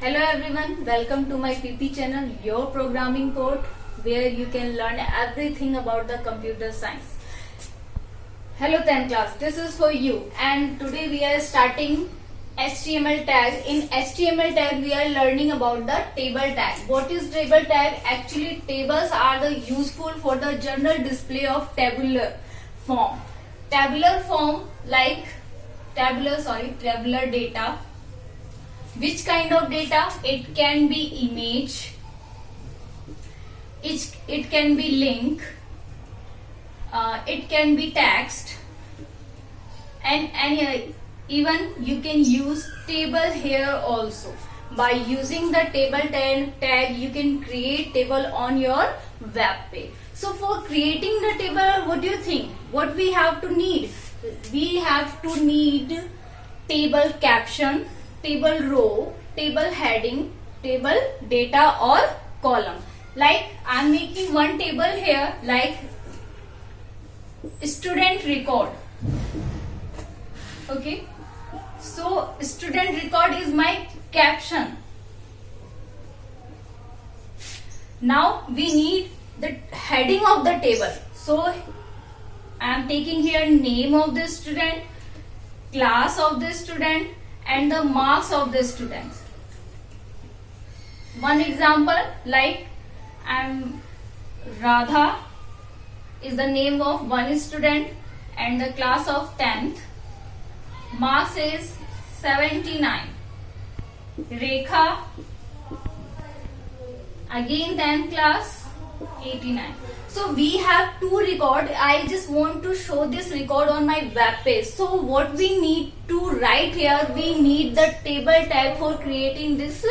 Hello everyone, welcome to my PP channel, your programming port, where you can learn everything about the computer science. Hello 10th class, this is for you, and today we are starting HTML tag. In HTML tag we are learning about the table tag. What is table tag? Actually tables are the useful for the general display of tabular form. Tabular form like tabular data. Which kind of data? It can be image, it can be link, it can be text, and even you can use table here also. By using the table tag you can create table on your web page. So for creating the table, what do you think? What we have to need? We have to need table caption, table row, table heading, table data or column. Like I am making one table here like student record. Okay. So student record is my caption. Now we need the heading of the table. So I am taking here name of the student, class of the student, and the marks of the students. One example like Radha is the name of one student and the class of 10th. Marks is 79. Rekha again 10th class 89. So we have two record. I just want to show this record on my web page. So what we need to write here, we need the table tag for creating this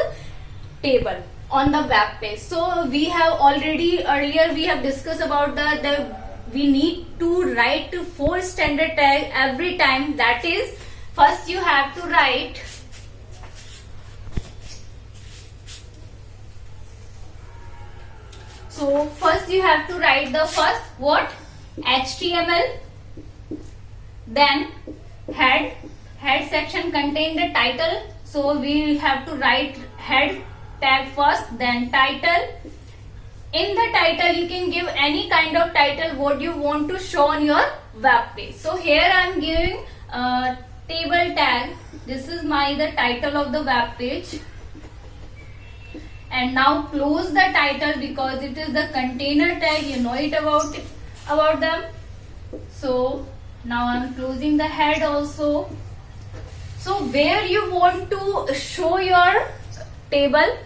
table on the web page. So we have already earlier we have discussed about the we need to write 4 standard tag every time. That is, first you have to write the first what? HTML, then head section contain the title, so we have to write head tag first, then title. In the title you can give any kind of title what you want to show on your web page. So here I am giving table tag. This is the title of the web page. And now close the title because it is the container tag, you know it about them. So now I am closing the head also. So where you want to show your table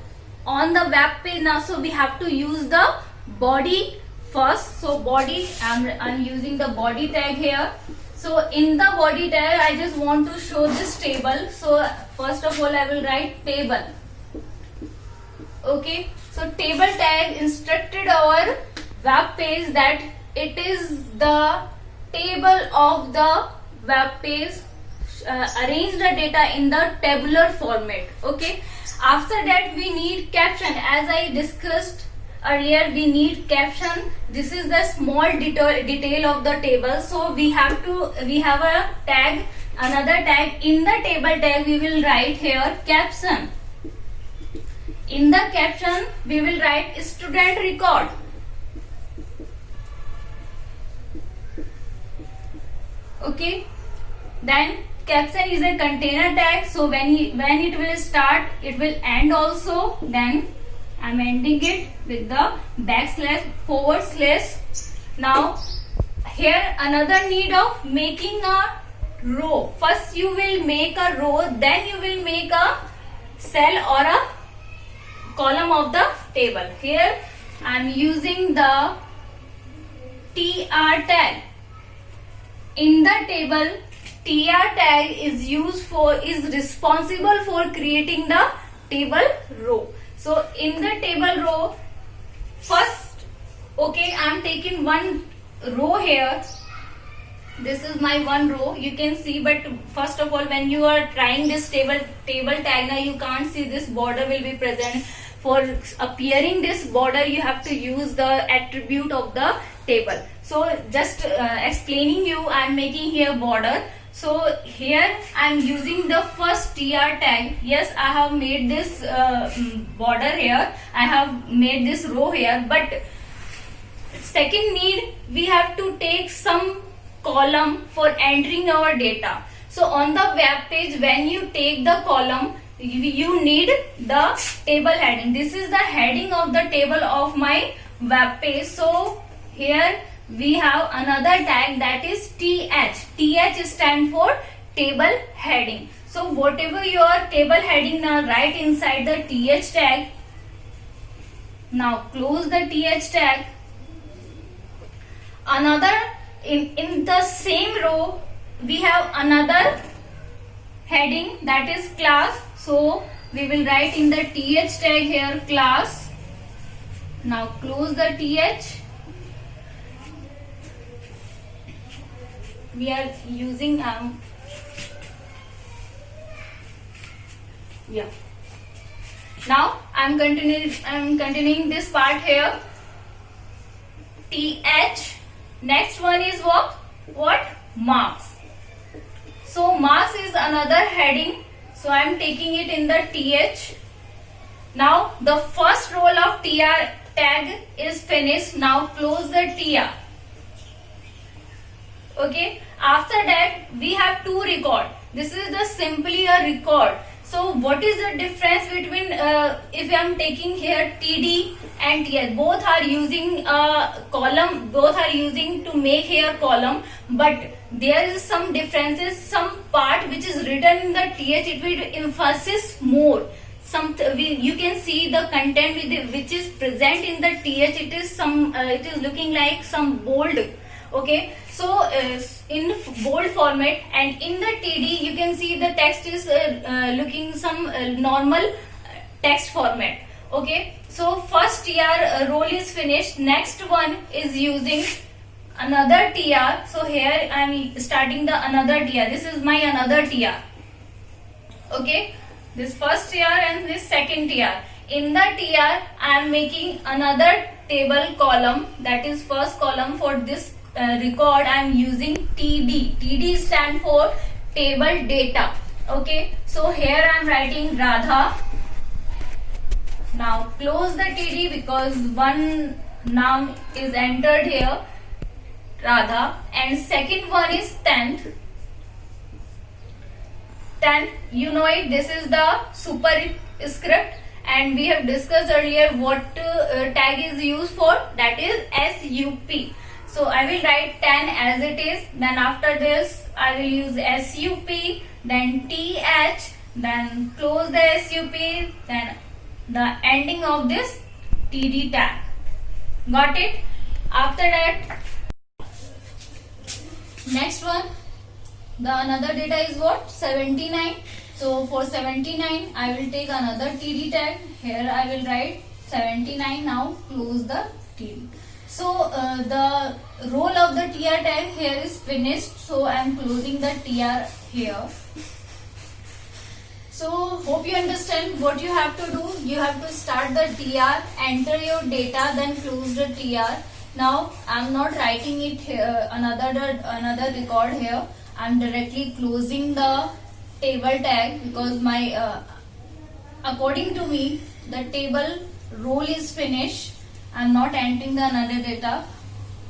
on the web page now, so we have to use the body first. So body, I'm using the body tag here. So in the body tag I just want to show this table. So first of all I will write table. Okay, so table tag instructed our web page that it is the table of the web page. Arrange the data in the tabular format. Okay, after that we need caption. As I discussed earlier, we need caption. This is the small detail of the table. So we have a tag, another tag. In the table tag we will write here caption. In the caption we will write student record. Okay, then caption is a container tag, so when it will start it will end also. Then I am ending it with the // Now here another need of making a row. First you will make a row, then you will make a cell or a column of the table. Here I am using the tr tag. In the table, tr tag is responsible for creating the table row. So in the table row, first, okay, I am taking one row here. This is my one row, you can see, but first of all when you are trying this table tag, now you can't see this border will be present. For appearing this border you have to use the attribute of the table. So just explaining you, I am making here border. So here I am using the first tr tag. Yes, I have made this border here, I have made this row here, but second need, we have to take some column for entering our data. So on the web page, when you take the column, you need the table heading. This is the heading of the table of my web page. So here we have another tag, that is th. Th stands for table heading. So whatever your table heading, now write inside the th tag. Now close the th tag. Another, in the same row we have another heading, that is class. So we will write in the th tag here class. Now close the th. We are using now I'm continuing this part here. th. Next one is what marks. So marks is another heading, so I am taking it in the th. Now the first row of tr tag is finished. Now close the tr. Okay, after that we have to record. This is the simply a record. So what is the difference between if I am taking here td and ts? Both are using column, both are using to make here column, but there is some differences. Some part which is written in the th, it will emphasize more. You can see the content which is present in the th, it is looking like some bold. Okay, so in bold format, and in the td you can see the text is looking some normal text format. Okay, so first tr role is finished. Next one is using another tr. So here I am starting the another tr. This is my another tr. Okay, this first tr and this second tr. In the tr I am making another table column, that is first column. For this record I am using td. Td stand for table data. Okay, so here I am writing Radha. Now close the td because one noun is entered here, Radha, and second one is 10th. 10, you know it, this is the superscript, and we have discussed earlier what tag is used for, that is sup. So I will write 10 as it is, then after this I will use sup, then th, then close the sup, then the ending of this td tag. Got it? After that, next one, the another data is what? 79. So for 79 I will take another td tag. Here I will write 79. Now close the td. So the role of the tr tag here is finished. So I am closing the tr here. So hope you understand what you have to do. You have to start the tr, enter your data, then close the tr. Now I am not writing it here, another record here. I am directly closing the table tag because my according to me the table role is finished. I am not entering the another data.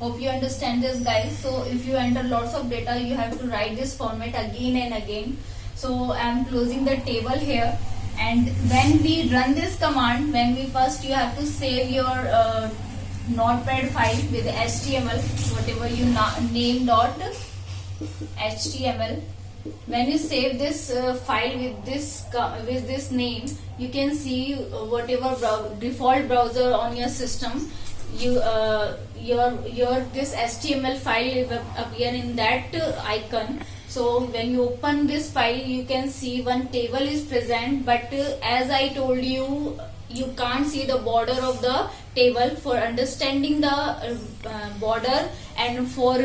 Hope you understand this, guys. So if you enter lots of data, you have to write this format again and again. So I am closing the table here, and when we run this command, you have to save your notepad file with HTML, whatever you name .html. When you save this file with this name, you can see whatever default browser on your system, your this HTML file will appear in that icon. So when you open this file, you can see one table is present, but as I told you, you can't see the border of the table. For understanding the border and for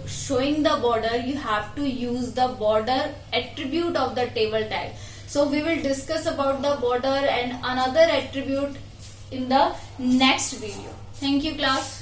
showing the border, you have to use the border attribute of the table tag. So we will discuss about the border and another attribute in the next video. Thank you, class.